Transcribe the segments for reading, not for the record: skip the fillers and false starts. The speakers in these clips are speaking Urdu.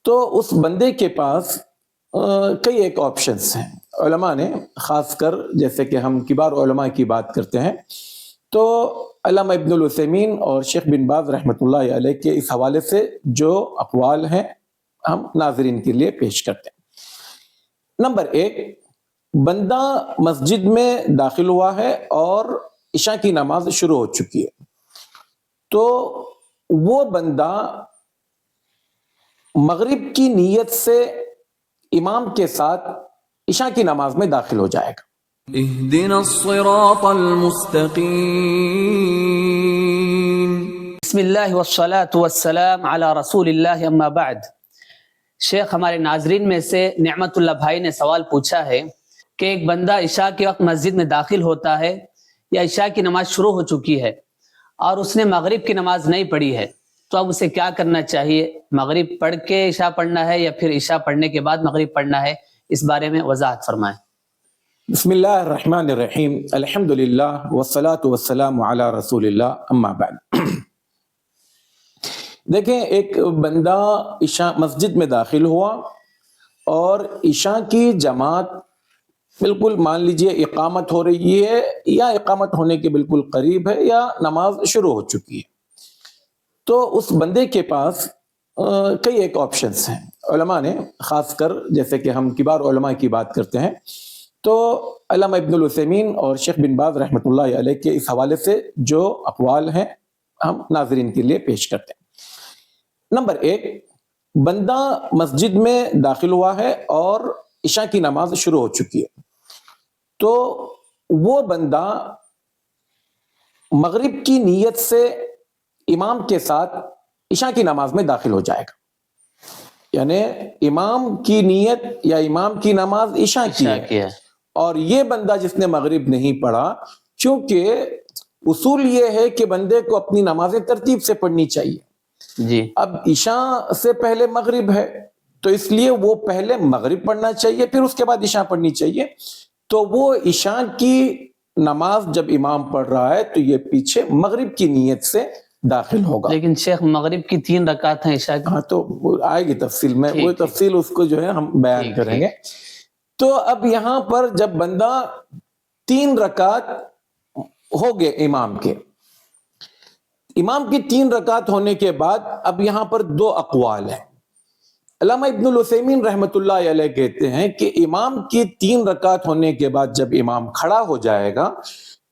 تو اس بندے کے پاس کئی ایک آپشنس ہیں. علماء نے خاص کر جیسے کہ ہم کبار علماء کی بات کرتے ہیں تو علامہ ابن العثیمین اور شیخ بن باز رحمۃ اللہ علیہ کے اس حوالے سے جو اقوال ہیں ہم ناظرین کے لیے پیش کرتے ہیں. نمبر 1، بندہ مسجد میں داخل ہوا ہے اور عشاء کی نماز شروع ہو چکی ہے، تو وہ بندہ مغرب کی نیت سے امام کے ساتھ عشاء کی نماز میں داخل ہو جائے گا. اهدنا الصراط المستقیم. بسم اللہ والصلاة والسلام علی رسول اللہ اما بعد. شیخ، ہمارے ناظرین میں سے نعمت اللہ بھائی نے سوال پوچھا ہے کہ ایک بندہ عشاء کے وقت مسجد میں داخل ہوتا ہے یا عشاء کی نماز شروع ہو چکی ہے اور اس نے مغرب کی نماز نہیں پڑھی ہے، تو اب اسے کیا کرنا چاہیے؟ مغرب پڑھ کے عشاء پڑھنا ہے یا پھر عشاء پڑھنے کے بعد مغرب پڑھنا ہے؟ اس بارے میں وضاحت فرمائیں. بسم اللہ الرحمن الرحیم، الحمدللہ والصلاة والسلام علی رسول اللہ اما بعد. دیکھیں، ایک بندہ عشاء مسجد میں داخل ہوا اور عشاء کی جماعت بالکل مان لیجئے اقامت ہو رہی ہے یا اقامت ہونے کے بالکل قریب ہے یا نماز شروع ہو چکی ہے، تو اس بندے کے پاس کئی ایک آپشنس ہیں. علماء نے خاص کر جیسے کہ ہم کبار علماء کی بات کرتے ہیں تو علامہ ابن العثیمین اور شیخ بن باز رحمۃ اللہ علیہ کے اس حوالے سے جو اقوال ہیں ہم ناظرین کے لیے پیش کرتے ہیں. نمبر 1، بندہ مسجد میں داخل ہوا ہے اور عشاء کی نماز شروع ہو چکی ہے، تو وہ بندہ مغرب کی نیت سے امام کے ساتھ عشاء کی نماز میں داخل ہو جائے گا. یعنی امام کی نیت یا امام کی نماز عشاء کی ہے اور یہ بندہ جس نے مغرب نہیں پڑھا، چونکہ اصول یہ ہے کہ بندے کو اپنی نمازیں ترتیب سے پڑھنی چاہیے. جی، اب عشاء سے پہلے مغرب ہے تو اس لیے وہ پہلے مغرب پڑھنا چاہیے، پھر اس کے بعد عشاء پڑھنی چاہیے. تو وہ عشاء کی نماز جب امام پڑھ رہا ہے تو یہ پیچھے مغرب کی نیت سے داخل ہوگا. لیکن شیخ مغرب کی 3 رکعت ہیں عشاء کی. ہاں، تو آئے گی تفصیل میں، وہ تفصیل اس کو جو ہے ہم بیان کریں گے. تو اب یہاں پر جب بندہ 3 رکعت ہو گئے امام کی 3 رکعت ہونے کے بعد اب یہاں پر 2 اقوال ہیں. علامہ ابن العثیمین رحمۃ اللہ علیہ کہتے ہیں کہ امام کی 3 رکعت ہونے کے بعد جب امام کھڑا ہو جائے گا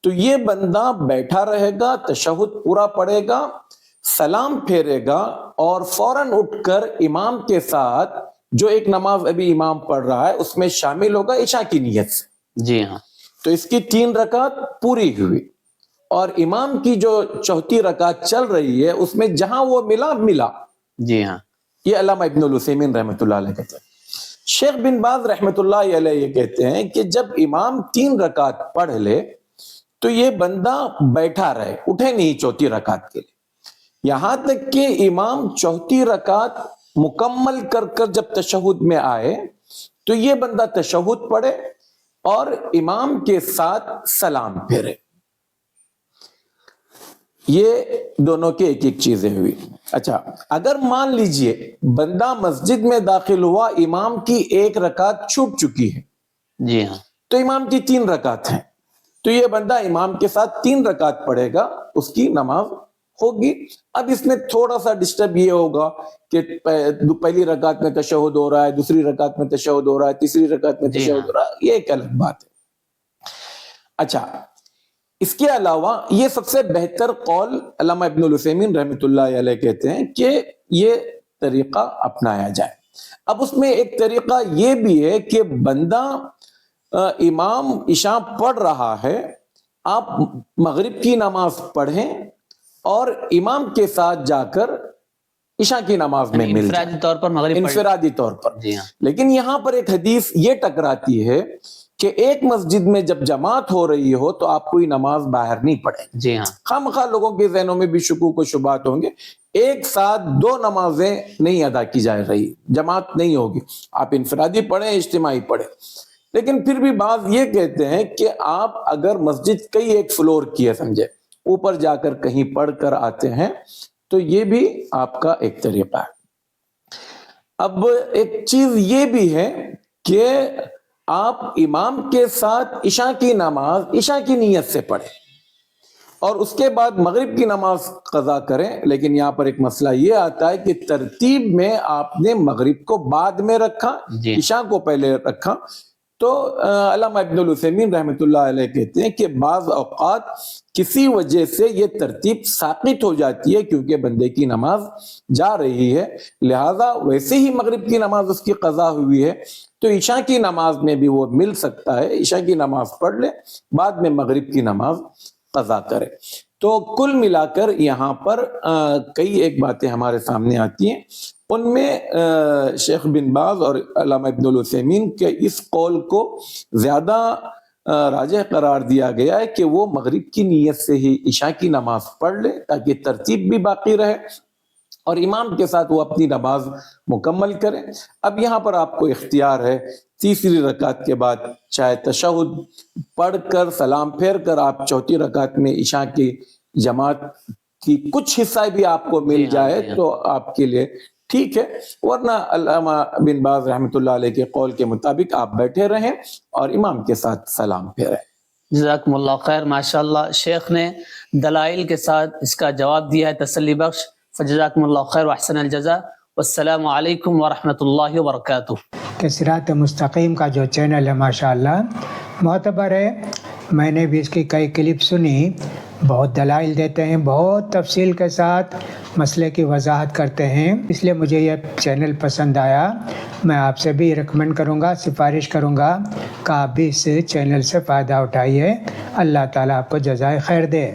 تو یہ بندہ بیٹھا رہے گا، تشہد پورا پڑھے گا، سلام پھیرے گا اور فوراً اٹھ کر امام کے ساتھ جو ایک نماز ابھی امام پڑھ رہا ہے اس میں شامل ہوگا عشاء کی نیت سے. جی ہاں، تو اس کی 3 رکعت پوری ہوئی اور امام کی جو 4تھی رکعت چل رہی ہے اس میں جہاں وہ ملا. جی ہاں، یہ علامہ ابن العثیمین رحمۃ اللہ علیہ کہتے ہیں. شیخ بن باز رحمۃ اللہ علیہ یہ کہتے ہیں کہ جب امام 3 رکعت پڑھ لے تو یہ بندہ بیٹھا رہے، اٹھے نہیں 4تھی رکعت کے لیے، یہاں تک کہ امام 4تھی رکعت مکمل کر جب تشہد میں آئے تو یہ بندہ تشہد پڑھے اور امام کے ساتھ سلام پھیرے. یہ دونوں کے ایک چیزیں ہوئی. اچھا، اگر مان لیجئے بندہ مسجد میں داخل ہوا، امام کی 1 رکعت چھوٹ چکی ہے، جی ہاں، تو امام کی 3 رکعت ہیں، تو یہ بندہ امام کے ساتھ 3 رکعت پڑھے گا، اس کی نماز ہوگی. اب اس میں تھوڑا سا ڈسٹرب یہ ہوگا کہ پہلی رکعت میں تشہد ہو رہا ہے، دوسری رکعت میں تشہد ہو رہا ہے، تیسری رکعت میں تشہد ہو رہا ہے، یہ ایک الگ بات ہے. اچھا، اس کے علاوہ یہ سب سے بہتر قول علامہ ابن العثیمین رحمۃ اللہ علیہ کہتے ہیں کہ یہ طریقہ اپنایا جائے. اب اس میں ایک طریقہ یہ بھی ہے کہ بندہ امام عشاء پڑھ رہا ہے، آپ مغرب کی نماز پڑھیں اور امام کے ساتھ جا کر عشاء کی نماز میں مل جائیں، انفرادی طور پر مغرب انفرادی طور پر. جی ہاں، لیکن یہاں پر ایک حدیث یہ ٹکراتی ہے کہ ایک مسجد میں جب جماعت ہو رہی ہو تو آپ کوئی نماز باہر نہیں پڑھیں. جی ہاں، خامخواہ لوگوں کے ذہنوں میں بھی شکوک و شبہات ہوں گے. ایک ساتھ 2 نمازیں نہیں ادا کی جا رہی، جماعت نہیں ہوگی، آپ انفرادی پڑھیں، اجتماعی پڑھیں. لیکن پھر بھی بعض یہ کہتے ہیں کہ آپ اگر مسجد کئی ایک فلور کی ہے، سمجھے، اوپر جا کر کہیں پڑھ کر آتے ہیں تو یہ بھی آپ کا ایک طریقہ ہے. اب ایک چیز یہ بھی ہے کہ آپ امام کے ساتھ عشاء کی نماز عشاء کی نیت سے پڑھیں اور اس کے بعد مغرب کی نماز قضا کریں، لیکن یہاں پر ایک مسئلہ یہ آتا ہے کہ ترتیب میں آپ نے مغرب کو بعد میں رکھا، جی۔ عشاء کو پہلے رکھا. تو علامہ ابن العثیمین رحمۃ اللہ علیہ کہتے ہیں کہ بعض اوقات کسی وجہ سے یہ ترتیب ساقط ہو جاتی ہے کیونکہ بندے کی نماز جا رہی ہے، لہذا ویسے ہی مغرب کی نماز اس کی قضا ہوئی ہے تو عشاء کی نماز میں بھی وہ مل سکتا ہے، عشاء کی نماز پڑھ لے بعد میں مغرب کی نماز قضا کرے. تو کل ملا کر یہاں پر کئی ایک باتیں ہمارے سامنے آتی ہیں، ان میں شیخ بن باز اور علامہ ابن العثیمین کے اس قول کو زیادہ راجح قرار دیا گیا ہے کہ وہ مغرب کی نیت سے ہی عشاء کی نماز پڑھ لے تاکہ ترتیب بھی باقی رہے اور امام کے ساتھ وہ اپنی نماز مکمل کریں. اب یہاں پر آپ کو اختیار ہے تیسری رکعت کے بعد چاہے تشہد پڑھ کر سلام پھیر کر آپ چوتھی رکعت میں عشاء کی جماعت کی کچھ حصہ بھی آپ کو مل جائے تو آپ کے لیے ٹھیک ہے، ورنہ علامہ بن باز رحمۃ اللہ علیہ کے قول کے مطابق آپ بیٹھے رہیں اور امام کے ساتھ سلام پھیریں. جزاکم اللہ خیر. ماشاءاللہ شیخ نے دلائل کے ساتھ اس کا جواب دیا ہے تسلی بخش. فجزاکم اللہ خیر واحسن الجزاء. والسلام علیکم ورحمۃ اللہ وبرکاتہ. کہ صراط مستقیم کا جو چینل ہے ماشاءاللہ معتبر ہے، میں نے بھی اس کی کئی کلپ سنی، بہت دلائل دیتے ہیں، بہت تفصیل کے ساتھ مسئلے کی وضاحت کرتے ہیں، اس لیے مجھے یہ چینل پسند آیا. میں آپ سے بھی ریکمینڈ کروں گا، سفارش کروں گا کہ آپ بھی اس چینل سے فائدہ اٹھائیے. اللہ تعالیٰ آپ کو جزائے خیر دے.